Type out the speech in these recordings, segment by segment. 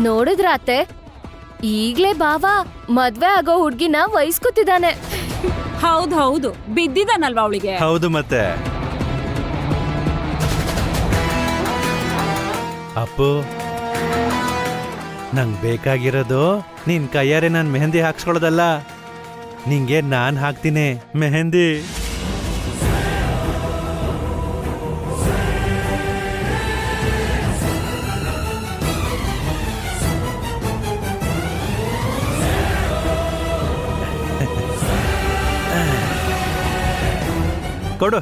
ನೋಡಿದ್ರ ಅತ್ತೆ, ಈಗ್ಲೇ ಬಾವ ಮದ್ವೆ ಆಗೋ ಹುಡ್ಗಿನ ವಹಿಸ್ಕೊತಿದ್ದಾನೆ. ಹೌದು ಬಿದ್ದಿದಾನಲ್ವಾ ಅವಳಿಗೆ? ಹೌದು ಮತ್ತೆ. ಅಪ್ಪು, ನಂಗ್ ಬೇಕಾಗಿರೋದು ನಿನ್ ಕೈಯಾರೆ ನಾನ್ ಮೆಹಂದಿ ಹಾಕ್ಸ್ಕೊಳ್ಳೋದಲ್ಲ, ನಿಂಗೆ ನಾನ್ ಹಾಕ್ತೀನಿ ಮೆಹಂದಿ. ಕೊಡು.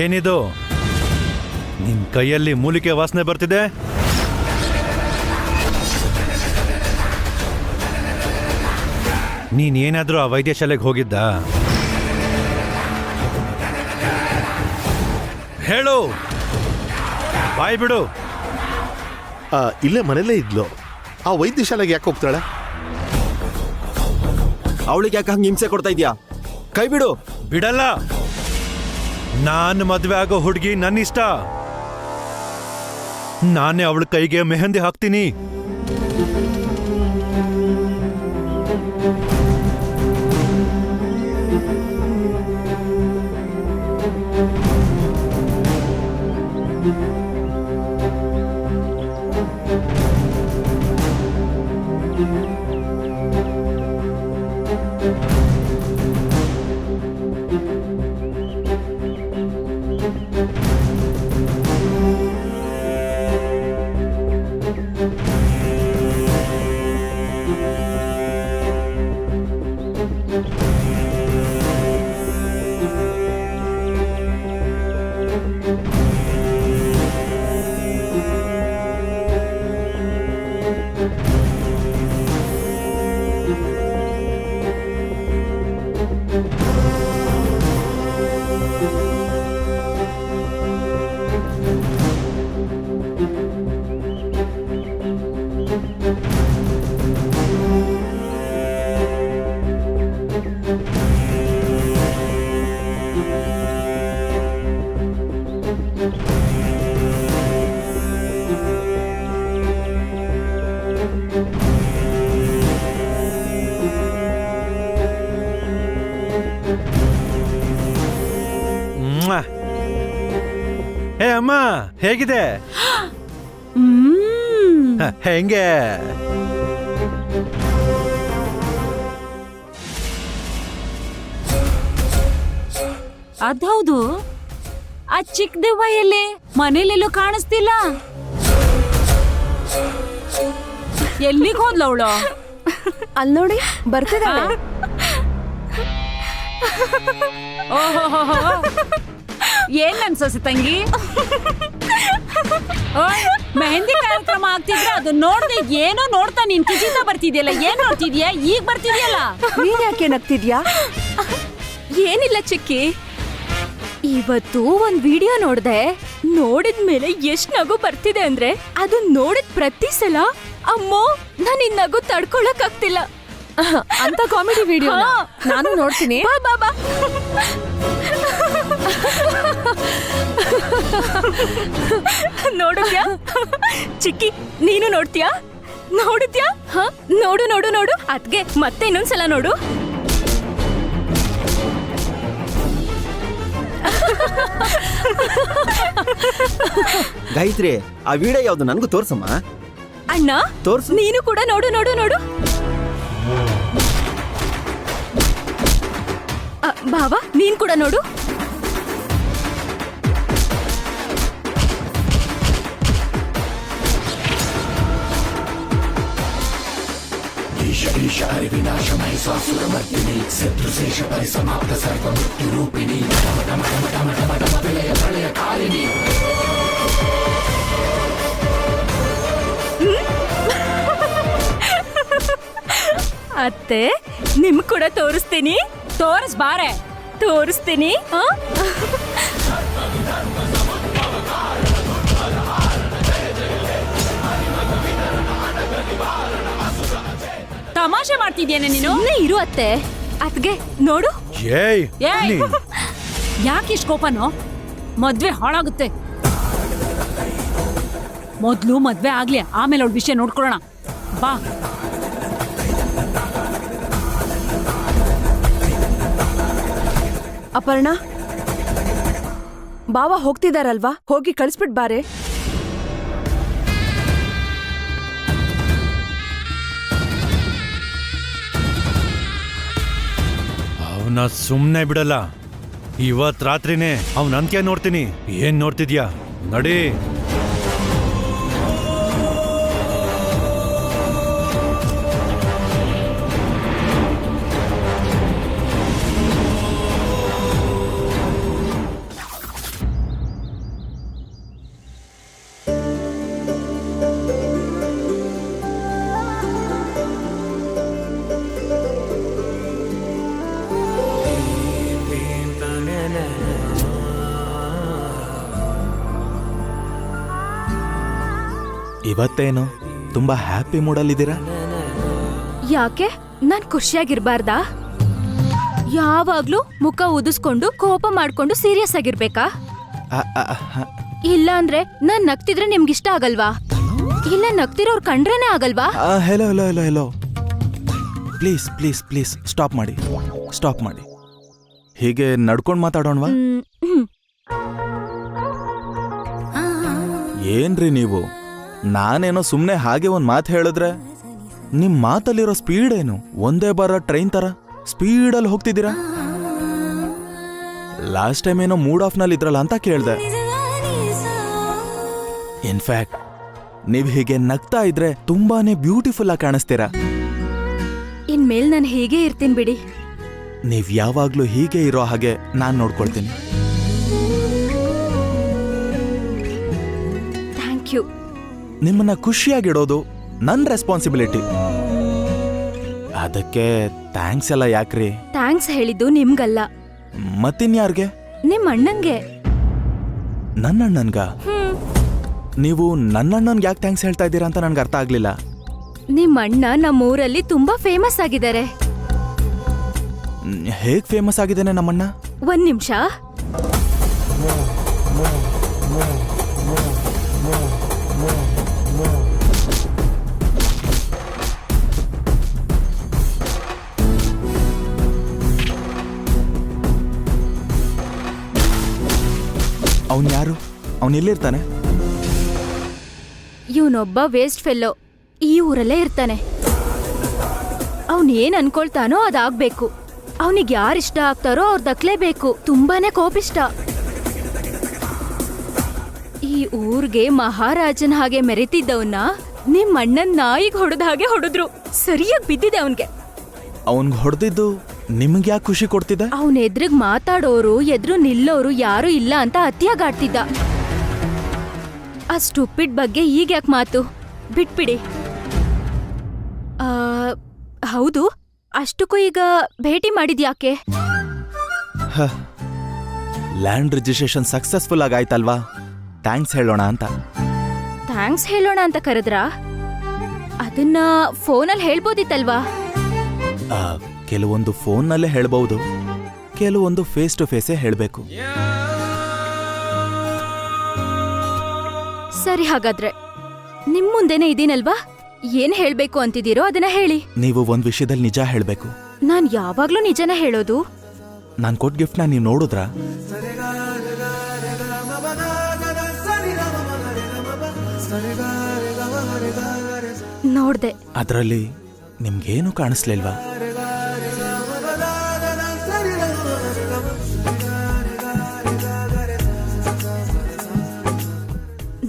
ಏನಿದು, ನಿನ್ ಕೈಯಲ್ಲಿ ಮೂಲಿಕೆ ವಾಸನೆ ಬರ್ತಿದೆ? ನೀನೇನಾದ್ರೂ ಆ ವೈದ್ಯಶಾಲೆಗೆ ಹೋಗಿದ್ದ? ಹೇಳು, ಬಾಯ್ ಬಿಡು. ಇಲ್ಲೇ ಮನೇಲೇ ಇದ್ಲು. ಆ ವೈದ್ಯಶಾಲೆಗೆ ಯಾಕೆ ಹೋಗ್ತಾಳೆ? ಅವಳಿಗೆ ಯಾಕೆ ಹಂಗೆ ಹಿಂಸೆ ಕೊಡ್ತಾ ಇದ್ಯಾ? ಕೈ ಬಿಡು. ಬಿಡಲ್ಲ. ನಾನು ಮದ್ವೆ ಆಗೋ ಹುಡುಗಿ ನನ್ನ ಇಷ್ಟ. ನಾನೇ ಅವಳ ಕೈಗೆ ಮೆಹಂದಿ ಹಾಕ್ತೀನಿ. ಹೇ ಅಮ್ಮ, ಹೇಗಿದೆ? ಹೆಂಗೆ? ಅದೌದು, ಆ ಚಿಕ್ಕ ದೆವ್ವ ಎಲ್ಲಿ? ಮನೇಲೆಲ್ಲೂ ಕಾಣಿಸ್ತಿಲ್ಲ. ಎಲ್ಲಿಗೆ ಹೋದ್ಲ ಅವಳು? ಅಲ್ ನೋಡಿ, ಬರ್ತಿದ್ದಾಳೆ. ಓಹೋ, ಏನ್ ಅನ್ಸೋಸಿ ತಂಗಿ? ಮೆಹಂದಿ ಕಾರ್ಯಕ್ರಮ ಆಗ್ತಿದ್ರೆ ಅದು ನೋಡ್ದೆ ಏನೋ ನೋಡ್ತಾ ನೀನ್ ಕಿಚಿತ ಬರ್ತಿದ್ಯಲ್ಲ. ಏನ್ ನೋಡ್ತಿದ್ಯಾ? ಈಗ ಬರ್ತಿದ್ಯಲ್ಲ. ನೀನ್ ಯಾಕೆ ನಗ್ತಿದ್ಯಾ? ಏನಿಲ್ಲ ಚಿಕ್ಕಿ, ಇವತ್ತು ಒಂದ್ ವಿಡಿಯೋ ನೋಡ್ದೆ. ನೋಡಿದ್ಮೇಲೆ ಎಷ್ಟ್ ನಗು ಬರ್ತಿದೆ ಅಂದ್ರೆ, ಅದು ನೋಡಿದ ಪ್ರತಿ ಸಲ ಅಮ್ಮೋ ನಾನು ಈ ನಗು ತಡ್ಕೊಳಕ್ ಆಗ್ತಿಲ್ಲ. ಅಂತ ಕಾಮಿಡಿ ವಿಡಿಯೋ ನಾನು ನೋಡ್ತೀನಿ. ಬಾ ಬಾ. ನೋಡಿದ್ಯಾ ಚಿಕ್ಕಿ? ನೀನು ನೋಡ್ತೀಯಾ? ನೋಡಿದ್ಯಾ? ನೋಡು ನೋಡು ನೋಡು. ಅದ್ಗೆ ಮತ್ತೆ ಇನ್ನೊಂದ್ಸಲ ನೋಡು. ಗಾಯತ್ರಿ, ಆ ವಿಡಿಯೋ ಯಾವ್ದು ನನಗೂ ತೋರ್ಸಮ್ಮ. ಅಣ್ಣ ತೋರ್ಸು. ನೀನು ಕೂಡ ನೋಡು ನೋಡು ನೋಡು. ಭಾವ, ನೀನ್ ಕೂಡ ನೋಡು. ಅತ್ತೆ, ನಿಮ್ ಕೂಡ ತೋರಿಸ್ತೀನಿ. ತೋರಿಸ್ ಬಾರೆ. ತೋರಿಸ್ತೀನಿ. ತಮಾಷೆ ಮಾಡ್ತಿದ್ಯೇನೆ ನೀನು? ಸುಮ್ನೆ ಇರು ಅತ್ತೆ. ಅತ್ಗೆ ನೋಡು. ಏಯ್ ಏಯ್! ನೀನ್- ಯಾಕಿಷ್ಟು ಕೋಪನೋ? ಮದ್ವೆ ಹಾಳಾಗುತ್ತೆ. ಮೊದ್ಲು ಮದ್ವೆ ಆಗ್ಲಿ, ಆಮೇಲೆ ಅವ್ಳ ವಿಷಯ ನೋಡ್ಕೊಳ್ಳೋಣ ಬಾ. ಅಪರ್ಣ, ಬಾವ ಹೋಗ್ತಿದಾರಲ್ವಾ, ಹೋಗಿ ಕಳಿಸ್ಬಿಟ್ ಬಾರೆ. ಅವನ ಸುಮ್ನೆ ಬಿಡಲ್ಲ. ಇವತ್ ರಾತ್ರಿನೇ ಅವನ ಅಂತ್ಯ ನೋಡ್ತೀನಿ. ಏನ್ ನೋಡ್ತಿದ್ಯಾ? ನಡಿ. ಇವತ್ತೇನು ತುಂಬಾ ಹ್ಯಾಪಿ ಮೂಡಲ್ಲಿದ್ದೀರಾ? ಯಾಕೆ ನಾನ್ ಖುಷಿಯಾಗಿರ್ಬಾರ್ದಾ? ಯಾವಾಗ್ಲೂ ಮುಖ ಉದಿಸ್ಕೊಂಡು ಕೋಪ ಮಾಡ್ಕೊಂಡು ಸೀರಿಯಸ್ ಆಗಿರ್ಬೇಕಾ? ಇಲ್ಲ ಅಂದ್ರೆ ನಾನ್ ನಗ್ತಿದ್ರೆ ನಿಮ್ಗಿಷ್ಟ ಆಗಲ್ವಾ? ಇಲ್ಲ ನಗ್ತಿರೋರ್ ಕಂಡ್ರೇನೆ ಆಗಲ್ವಾ? Hello hello hello hello, please please please stop ಮಾಡಿ, ಸ್ಟಾಪ್ ಮಾಡಿ. ಹೀಗೆ ನಡ್ಕೊಂಡು ಮಾತಾಡೋಣವಾ? ಏನ್ರಿ ನೀವು, ನಾನೇನೋ ಸುಮ್ಮನೆ ಹಾಗೆ ಒಂದು ಮಾತು ಹೇಳಿದ್ರೆ ನಿಮ್ಮ ಮಾತಲ್ಲಿರೋ ಸ್ಪೀಡ್ ಏನು ಒಂದೇ ಬಾರ ಟ್ರೈನ್ ತರ ಸ್ಪೀಡಲ್ಲಿ ಹೋಗ್ತಿದ್ದೀರಾ? ಲಾಸ್ಟ್ ಟೈಮ್ ಏನೋ ಮೂಡ್ ಆಫ್ ನಲ್ಲಿ ಇದ್ರಲ್ಲ ಅಂತ ಕೇಳ್ದೆ. ಇನ್ಫ್ಯಾಕ್ಟ್ ನೀವ್ ಹೀಗೆ ನಗ್ತಾ ಇದ್ರೆ ತುಂಬಾನೇ ಬ್ಯೂಟಿಫುಲ್ ಆಗಿ ಕಾಣಿಸ್ತೀರಾ. ಇನ್ಮೇಲ್ ನಾನು ಹೀಗೆ ಇರ್ತೀನಿ ಬಿಡಿ. ನೀವ್ ಯಾವಾಗ್ಲೂ ಹೀಗೆ ಇರೋ ಹಾಗೆ ನಾನ್ ನೋಡ್ಕೊಳ್ತೀನಿ. Thank you. ನಿಮ್ಮನ್ನ ಖುಷಿಯಾಗಿಡೋದು ನನ್ನ ರೆಸ್ಪಾನ್ಸಿಬಿಲಿಟಿ. ಅದಕ್ಕೆ ಥ್ಯಾಂಕ್ಸ್ ಎಲ್ಲ ಯಾಕ್ರಿ? ಥ್ಯಾಂಕ್ಸ್ ಹೇಳಿದ್ದು ನಿಮ್ಗಲ್ಲ, ಮತ್ತಿನ್ಯಾರ್ಗೆ? ನಿಮ್ ಅಣ್ಣಂಗೆ. ನನ್ನಣ್ಣನ್ಗ? ನೀವು ನನ್ನಣ್ಣನ್ಗೆ ಯಾಕೆ ಥ್ಯಾಂಕ್ಸ್ ಹೇಳ್ತಾ ಇದ್ದೀರಾ ಅಂತ ನನ್ಗೆ ಅರ್ಥ ಆಗ್ಲಿಲ್ಲ. ನಿಮ್ ಅಣ್ಣ ನಮ್ಮೂರಲ್ಲಿ ತುಂಬಾ ಫೇಮಸ್ ಆಗಿದ್ದಾರೆ. ಹೇಗ್ ಫೇಮಸ್ ಆಗಿದ್ದೇನೆ ನಮ್ಮಣ್ಣ? ಒಂದ್ ನಿಮಿಷ. ಅವನ್ ಯಾರು? ಅವನ್ ಎಲ್ಲಿರ್ತಾನೆ? ಇವನೊಬ್ಬ ವೇಸ್ಟ್ ಫೆಲ್ಲೋ, ಈ ಊರಲ್ಲೇ ಇರ್ತಾನೆ. ಅವನ್ ಏನ್ ಅನ್ಕೊಳ್ತಾನೋ ಅದಾಗ್ಬೇಕು. ಅವನಿಗೆ ಯಾರಿಷ್ಟ ಆಗ್ತಾರೋ ಅವ್ರು ದಕ್ಲೇಬೇಕು. ತುಂಬಾನೇ ಕೋಪಿಷ್ಟ. ಈ ಊರ್ಗೆ ಮಹಾರಾಜನ್ ಹಾಗೆ ಮೆರೆತಿದ್ದವನ್ನ ನಿಮ್ ಅಣ್ಣನ್ ನಾಯಿಗ್ ಹೊಡೆದ ಹಾಗೆ ಹೊಡೆದ್ರು. ಸರಿಯಾಗಿ ಬಿದ್ದಿದೆ ಅವನ್ಗೆ. ಅವನ್ಗೆ ಹೊಡೆದಿದ್ದು ನಿಮ್ಗೆ ಯಾಕೆ ಖುಷಿ ಕೊಡ್ತಿದೆ? ಅವನ್ ಎದ್ರಿಗ್ ಮಾತಾಡೋರು ಎದ್ರು ನಿಲ್ಲೋರು ಯಾರು ಇಲ್ಲ ಅಂತ ಅತಿಯಾಗಾಡ್ತಿದ್ದ. ಆ ಸ್ಟುಪಿಡ್ ಬಗ್ಗೆ ಈಗ ಯಾಕೆ ಮಾತು? ಬಿಟ್ಬಿಡಿ. ಹೌದು, ಅಷ್ಟಕ್ಕೂ ಈಗ ಭೇಟಿ ಮಾಡಿದ್ಯಾಕೆ? ಲ್ಯಾಂಡ್ ರಿಜಿಸ್ಟ್ರೇಷನ್ ಸಕ್ಸಸ್ಫುಲ್ ಆಗಾಯ್ತಲ್ವಾ, ಥ್ಯಾಂಕ್ಸ್ ಹೇಳೋಣ ಅಂತ. ಥ್ಯಾಂಕ್ಸ್ ಹೇಳೋಣ ಅಂತ ಕರೆದ್ರಾ? ಅದನ್ನ ಫೋನಲ್ಲಿ ಹೇಳ್ಬೋದಿತ್ತಲ್ವಾ? ಕೆಲವೊಂದು ಫೋನ್ನಲ್ಲೇ ಹೇಳ್ಬಹುದು, ಕೆಲವೊಂದು ಫೇಸ್ ಟು ಫೇಸೇ ಹೇಳಬೇಕು. ಸರಿ, ಹಾಗಾದ್ರೆ ನಿಮ್ ಮುಂದೆನೆ ಇದೀನಲ್ವಾ, ಏನ್ ಹೇಳ್ಬೇಕು ಅಂತಿದ್ದೀರೋ ಅದನ್ನ ಹೇಳಿ. ನೀವು ಒಂದ್ ವಿಷಯದಲ್ಲಿ ನಿಜ ಹೇಳ್ಬೇಕು. ನಾನ್ ಯಾವಾಗ್ಲೂ ನಿಜನೇ ಹೇಳೋದು. ನಾನ್ ಕೊಟ್ಟ ಗಿಫ್ಟ್ನ ನೀವು ನೋಡಿದ್ರಾ? ನೋಡ್ದೆ. ಅದರಲ್ಲಿ ನಿಮ್ಗೇನು ಕಾಣಿಸ್ಲಿಲ್ವಾ?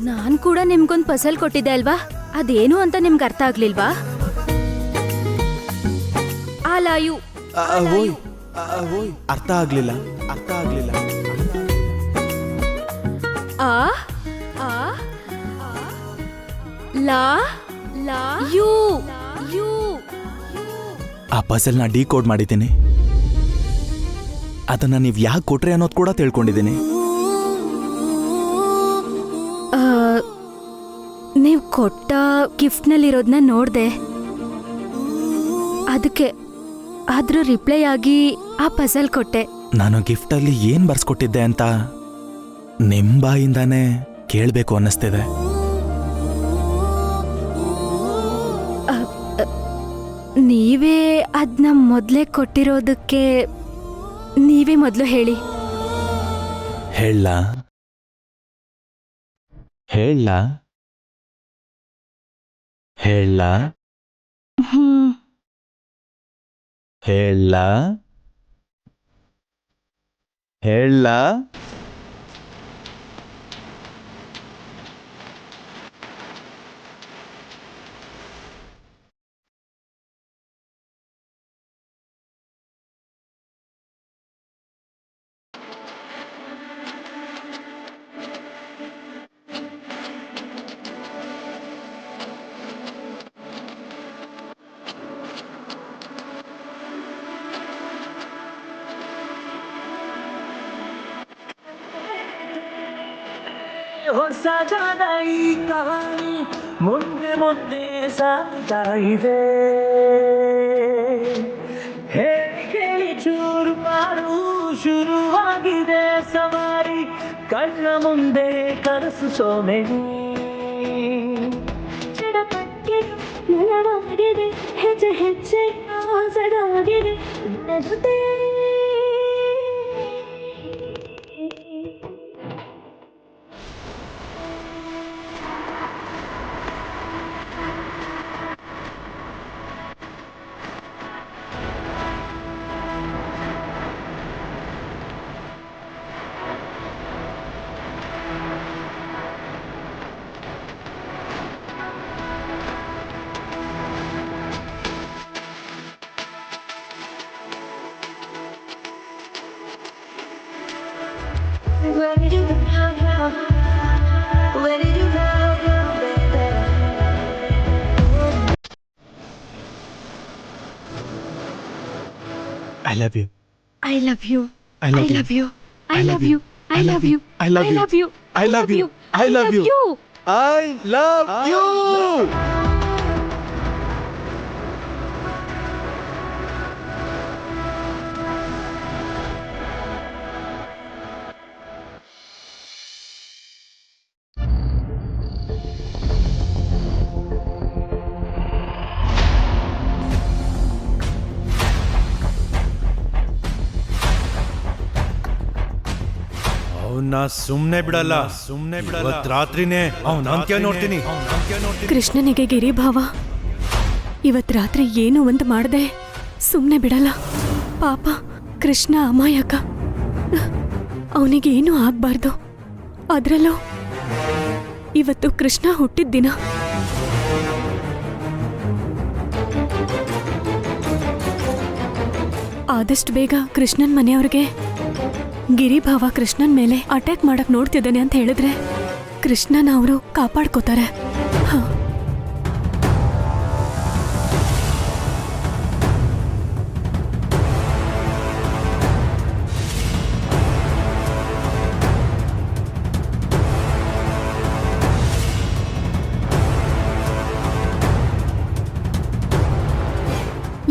ನಾನ್ ಕೂಡ ನಿಮ್ಗೊಂದ್ ಪಸಲ್ ಕೊಟ್ಟಿದ್ದೆ ಅಲ್ವಾ, ಅದೇನು ಅಂತ ನಿಮ್ಗೆ ಅರ್ಥ ಆಗ್ಲಿಲ್ವಾ? ಆಲಾಯು ಅರ್ಥ ಆಗ್ಲಿಲ್ಲ. ಆ ಆ ಲಾ ಲಾ ಯು ಯು. ಆ ಪಜಲ್ನ ಡಿಕೋಡ್ ಮಾಡಿದ್ದೀನಿ. ಅದನ್ನ ನೀವ್ ಯಾಕೆ ಕೊಟ್ರಿ ಅನ್ನೋದು ಕೂಡ ತಿಳ್ಕೊಂಡಿದ್ದೀನಿ. ನೀವ್ ಕೊಟ್ಟ ಗಿಫ್ಟ್ನಲ್ಲಿರೋದನ್ನ ನೋಡ್ದೆ. ಅದಕ್ಕೆ ಅದ್ರ ರಿಪ್ಲೈ ಆಗಿ ಆ ಪಜಲ್ ಕೊಟ್ಟೆ. ನಾನು ಗಿಫ್ಟಲ್ಲಿ ಏನ್ ಬರ್ಸ್ಕೊಟ್ಟಿದ್ದೆ ಅಂತ ನಿಮ್ ಬಾಯಿಂದಾನೇ ಕೇಳ್ಬೇಕು ಅನ್ನಿಸ್ತಿದೆ. ನೀವೇ ಅದನ್ನ ಮೊದಲೇ ಕೊಟ್ಟಿರೋದಕ್ಕೆ ನೀವೇ ಮೊದಲು ಹೇಳಿ. ಹೇಳ ಹೇಳ ಹೇಳ ಹೇಳ ಹೇಳ ಹೊಸದಾದ ಈ ಕಹಾನಿ ಮುಂದೆ ಮುಂದೆ ಸಾಗ್ತಾ ಇದೆ. ಹೇಳಿ ಚೂರು ಮಾಡು ಶುರುವಾಗಿದೆ ಸವಾರಿ ಕಣ್ಣ ಮುಂದೆ ಕನಸು ಸೋಮೆನಿ. ಹೆಜ್ಜೆ ಹೆಜ್ಜೆ ಆಸರಾಗಿದೆ ನನ್ನ ಜೊತೆ. Where did you go? Where did you go, baby? I love you. I love you. I love you. love you. I I love love you. you. I love you. I love you. I love you. I love you. I love you. I love you. ಅವನ್ನ ಸುಮ್ನೆ ಬಿಡಲ್ಲ. ಇವತ್ತ್ ರಾತ್ರಿನೇ ಅವನ ಅಂತ್ಯ ನೋಡ್ತೀನಿ. ಕೃಷ್ಣನಿಗೆ ಗಿರಿಭಾವ ಇವತ್ ರಾತ್ರಿ ಏನು ಒಂದು ಮಾಡ್ದೆ ಸುಮ್ನೆ ಬಿಡಲ್ಲ. ಪಾಪ ಕೃಷ್ಣ ಅಮಾಯಕ, ಅವನಿಗೆ ಏನೂ ಆಗ್ಬಾರ್ದು. ಅದ್ರಲ್ಲೂ ಇವತ್ತು ಕೃಷ್ಣ ಹುಟ್ಟಿದ ದಿನ. ಆದಷ್ಟು ಬೇಗ ಕೃಷ್ಣನ್ ಮನೆಯವ್ರಿಗೆ ಗಿರಿಭಾವ ಕೃಷ್ಣನ್ ಮೇಲೆ ಅಟ್ಯಾಕ್ ಮಾಡಕ್ ನೋಡ್ತಿದ್ದಾನೆ ಅಂತ ಹೇಳಿದ್ರೆ ಕೃಷ್ಣನ ಅವರು ಕಾಪಾಡ್ಕೋತಾರೆ. ಹ.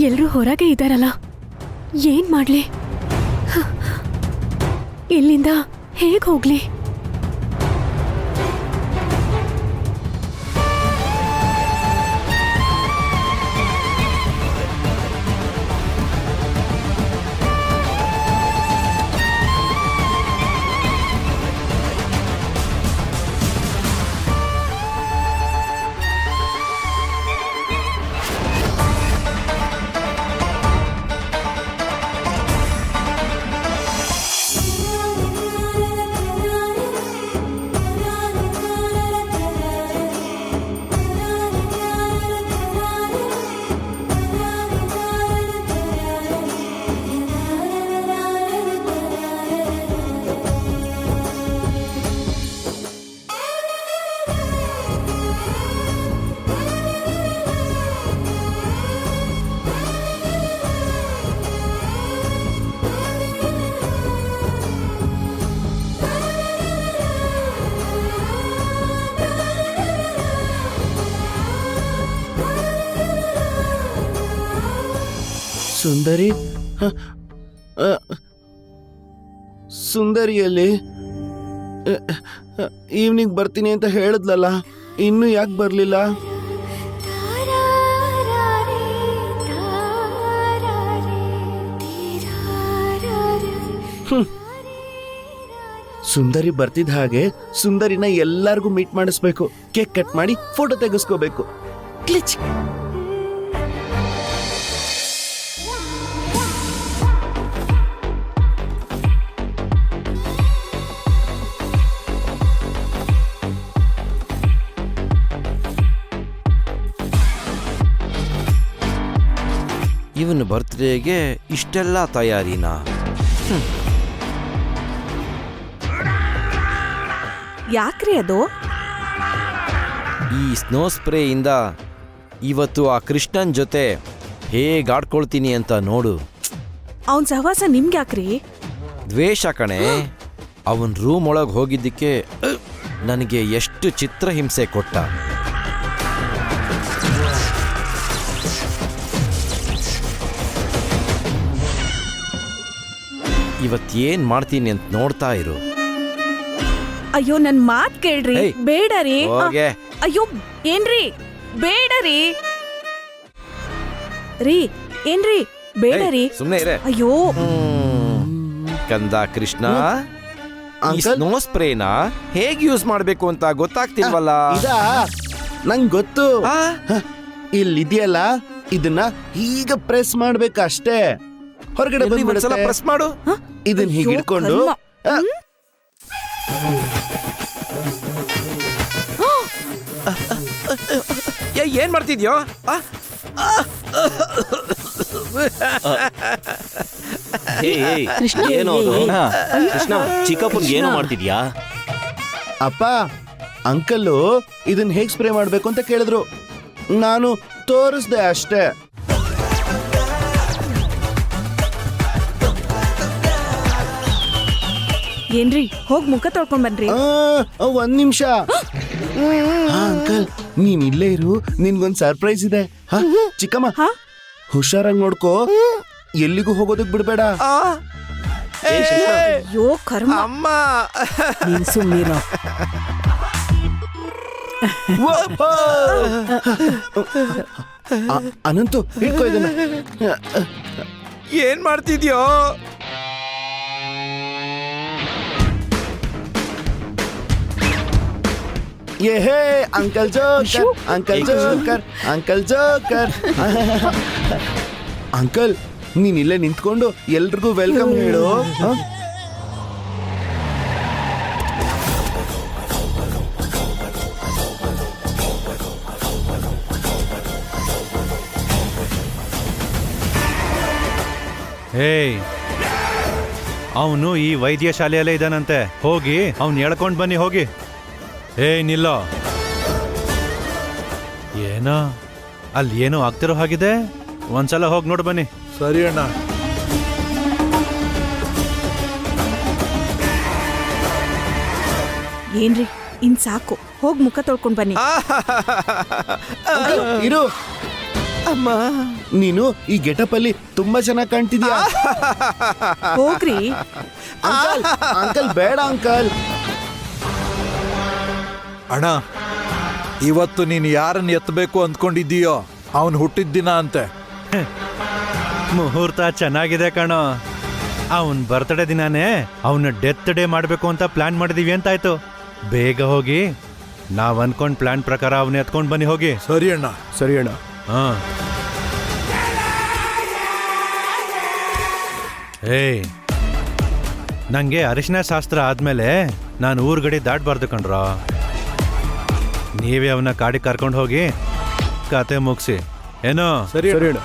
ಎಲ್ರೂ ಹೊರಗೆ ಇದ್ದಾರಲ್ಲ, ಏನ್ ಮಾಡ್ಲಿ? ಹ. ಇಲ್ಲಿಂದ ಹೇಗ್ ಹೋಗ್ಲಿ? ಸುಂದರಿ ಸುಂದರಿಯಲ್ಲಿ ಈವ್ನಿಂಗ್ ಬರ್ತೀನಿ ಅಂತ ಹೇಳಿದ್ಲಲ್ಲ, ಇನ್ನೂ ಯಾಕೆ ಬರಲಿಲ್ಲ? ಸುಂದರಿ ಬರ್ತಿದ್ದ ಹಾಗೆ ಸುಂದರಿನ ಎಲ್ಲರಿಗೂ ಮೀಟ್ ಮಾಡಿಸ್ಬೇಕು, ಕೇಕ್ ಕಟ್ ಮಾಡಿ ಫೋಟೋ ತೆಗೆಸ್ಕೋಬೇಕು. ಕ್ಲಿಚ್. ಇವನ ಬರ್ತ್ಡೇಗೆ ಇಷ್ಟೆಲ್ಲ ತಯಾರಿನಾ? ಯಾಕ್ರಿ ಅದು? ಈ ಸ್ನೋ ಸ್ಪ್ರೇಯಿಂದ ಇವತ್ತು ಆ ಕೃಷ್ಣನ್ ಜೊತೆ ಹೇಗೆ ಆಡ್ಕೊಳ್ತೀನಿ ಅಂತ ನೋಡು. ಅವನ್ ಸಹವಾಸ ನಿಮ್ಗೆ ಯಾಕ್ರಿ? ದ್ವೇಷ ಕಣೆ. ಅವನ್ ರೂಮ್ ಒಳಗೆ ಹೋಗಿದ್ದಕ್ಕೆ ನನಗೆ ಎಷ್ಟು ಚಿತ್ರಹಿಂಸೆ ಕೊಟ್ಟ. ಇವತ್ತೇನ್ ಮಾಡ್ತೀನಿ ಅಂತ ನೋಡ್ತಾ ಇರು. ಅಯ್ಯೋ ನನ್ ಮಾತ್ ಕೇಳ್ರಿ. ಏಯ್, ಬೇಡ ರೀ. ಹೋಗೆ. ಅಯ್ಯೋ ಏನ್ರಿ? ಬೇಡ ರೀ. ರೀ ಏನ್ರಿ? ಬೇಡ ರೀ. ಸುಮ್ಮನೆ ಇರೇ. ಅಯ್ಯೋ ಕಂದ ಕೃಷ್ಣ, ಈ ಅಂಕಲ್? ಸ್ನೋ ಸ್ಪ್ರೇನ ಹೇಗೆ ಯೂಸ್ ಮಾಡ್ಬೇಕು ಅಂತ ಗೊತ್ತಾಗ್ತಿಲ್ವಲ್ಲ? ಇದಾ ನಂಗ್ ಗೊತ್ತು. ಆ? ಇಲ್ಲಿದೆಯಲ್ಲ, ಇದನ್ನ ಈಗ ಪ್ರೆಸ್ ಮಾಡ್ಬೇಕಷ್ಟೇ. ಹೊರಗಡೆ ಎಲ್ಲಿ ಒಂದ್ಸಲ ಬಂದ್ಬಿಡುತ್ತೆ. ಪ್ರೆಸ್ ಮಾಡು. ಇದನ್ನ ಹೀಗೆ ಅಯ್ಯೋ, ಇಟ್ಕೊಂಡು ಕರ್ಮ. ಏನ್ ಮಾಡ್ತಿದ್ಯೋ? ಏನೋ ಅದು? ಕೃಷ್ಣ, ಚಿಕ್ಕಪ್ಪನ್ಗೆ ಏನೋ ಮಾಡ್ತಿದ್ಯಾ? ಅಪ್ಪ, ಅಂಕಲ್ಲು ಇದನ್ನ ಹೇಗ್ ಸ್ಪ್ರೇ ಮಾಡ್ಬೇಕು ಅಂತ ಕೇಳಿದ್ರು. ನಾನು ತೋರಿಸ್ದೆ ಅಷ್ಟೇ. ಏನ್ರಿ? ಹೋಗ್ ಮುಖ ತೊಳ್ಕೊಂಡ್ ಬನ್ರಿ. ಒಂದ್ ನಿಮಿಷ. ಅಂಕಲ್ ನೀನ್ ಇಲ್ಲೇ ಇರು, ನಿನ್ಗೊಂದ್ ಸರ್ಪ್ರೈಸ್ ಇದೆ. ಹ? ಚಿಕ್ಕಮ್ಮ, ಹಾ? ಹುಷಾರಾಗಿ ನೋಡ್ಕೋ, ಎಲ್ಲಿಗೂ ಹೋಗೋದಕ್ ಬಿಡ್ಬೇಡ. ಅಯ್ಯೋ ಕರ್ಮ. ಅಮ್ಮ, ನೀನ್ ಸುಮ್ನಿರೋ. ಅನಂತು ಹಿಡ್ಕೋ ಇದನ್ನ. ಏನ್ ಮಾಡ್ತಿದ್ಯೋ? ಹೇ uncle joker, uncle joker, uncle joker. Uncle ನೀನ್ ಇಲ್ಲೇ ನಿಂತ್ಕೊಂಡು ಎಲ್ರಿಗೂ ವೆಲ್ಕಮ್ ಹೇಳು. ಹ? ಏಯ್, ಅವನು ಈ ವೈದ್ಯ ಶಾಲೆಯಲ್ಲೇ ಇದ್ದಾನಂತೆ. ಹೋಗಿ ಅವ್ನು ಎಳ್ಕೊಂಡ್ ಬನ್ನಿ, ಹೋಗಿ. ಏಯ್ ನಿಲ್ಲೋ. ಏನೋ ಅಲ್ಲಿ ಏನೋ ಆಗ್ತಿರೋ ಹಾಗಿದೆ. ಒಂದ್ಸಲ ಹೋಗಿ ನೋಡ್ ಬನ್ನಿ. ಸರಿ ಅಣ್ಣ. ಏನ್ರಿ? ಇನ್ ಸಾಕು, ಹೋಗ್ ಮುಖ ತೊಳ್ಕೊಂಡ್ ಬನ್ನಿ. ಅಂಕಲ್, ಇರು. ಅಮ್ಮ, ನೀನು ಈ ಗೆಟಪ್ ಅಲ್ಲಿ ತುಂಬಾ ಚೆನ್ನಾಗಿ ಕಾಣ್ತಿದ್ಯಾ. ಹೋಗ್ರಿ. ಅಂಕಲ್, ಅಂಕಲ್ ಬೇಡ ಅಂಕಲ್. ಅಣ್ಣ, ಇವತ್ತು ನೀನು ಯಾರನ್ನ ಎತ್ತಬೇಕು ಅಂದ್ಕೊಂಡಿದ್ದೀಯೋ ಅವನು ಹುಟ್ಟಿದ ದಿನ ಅಂತೆ. ಮುಹೂರ್ತ ಚೆನ್ನಾಗಿದೆ ಕಣೋ. ಅವನ್ ಬರ್ತ್ಡೇ ದಿನಾನೇ ಅವನ ಡೆತ್ ಡೇ ಮಾಡ್ಬೇಕು ಅಂತ ಪ್ಲಾನ್ ಮಾಡಿದೀವಿ ಅಂತಾಯ್ತು. ಬೇಗ ಹೋಗಿ ನಾವ್ ಅನ್ಕೊಂಡ್ ಪ್ಲಾನ್ ಪ್ರಕಾರ ಅವನ್ನ ಎತ್ಕೊಂಡ್ ಬನ್ನಿ, ಹೋಗಿ. ಸರಿ ಅಣ್ಣ. ಸರಿ ಅಣ್ಣ. ಹಾ. ಏಯ್, ನಂಗೆ ಅರಿಶಿನ ಶಾಸ್ತ್ರ ಆದ್ಮೇಲೆ ನಾನು ಊರ್ ಗಡಿ ದಾಟ್ಬಾರ್ದು ಕಣ್ರೋ. ನೀವೇ ಅವನ್ನ ಕಾಡಿಗೆ ಕರ್ಕೊಂಡು ಹೋಗಿ ಕತೆ ಮುಗಿಸಿ. ಏನೋ? ಸರಿ ಅಣ್ಣ.